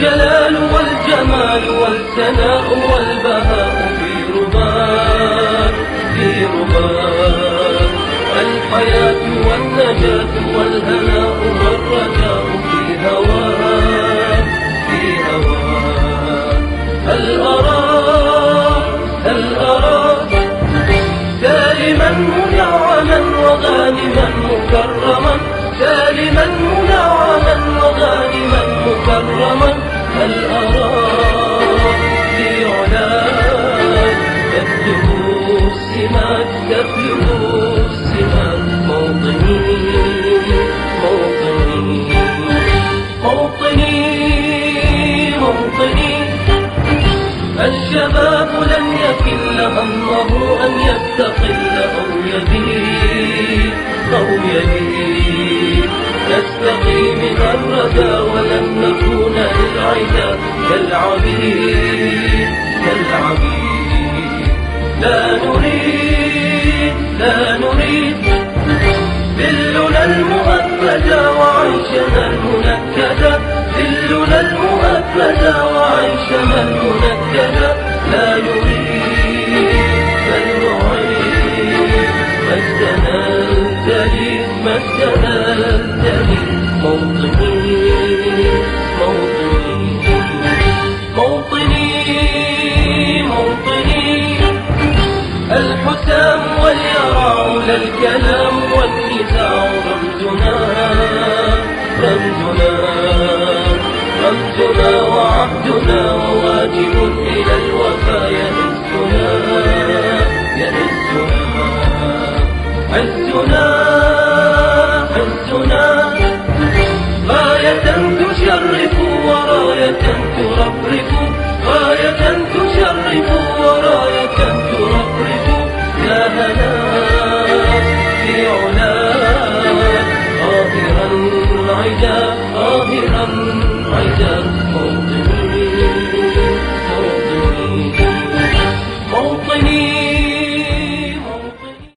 الجلال والجمال والثناء والبهاء في رباك في رباك، الحياة والنجاة والهناء والرجاء في هواك في هواك. هل أراك سالما منعما وغانما مكرما، سالما منعما وغانما مكرما. هل أراك في علاك تبلغ السمات تبلغ السمات. موطني موطني موطني موطني، الشباب لن يكل همه أن يستقل أو يبيد، نستقي من الردى ولن نكون للعدا كالعبيد كالعبيد. لا نريد ذلنا المؤبدا وعيشنا المنكدا، ذلنا المؤبدا وعيشنا المنكدا. لا نريد بل نعيد مجدنا الجليل مجدنا الجليل. موطني موطني موطني موطني، الحسام واليرع لا الكلام والنزاع رمزنا رمزنا رمزنا وعهدنا وواجب إلى الوفا يهزنا يهزنا. عزنا عزنا غاية تشرف وراية ترفرف،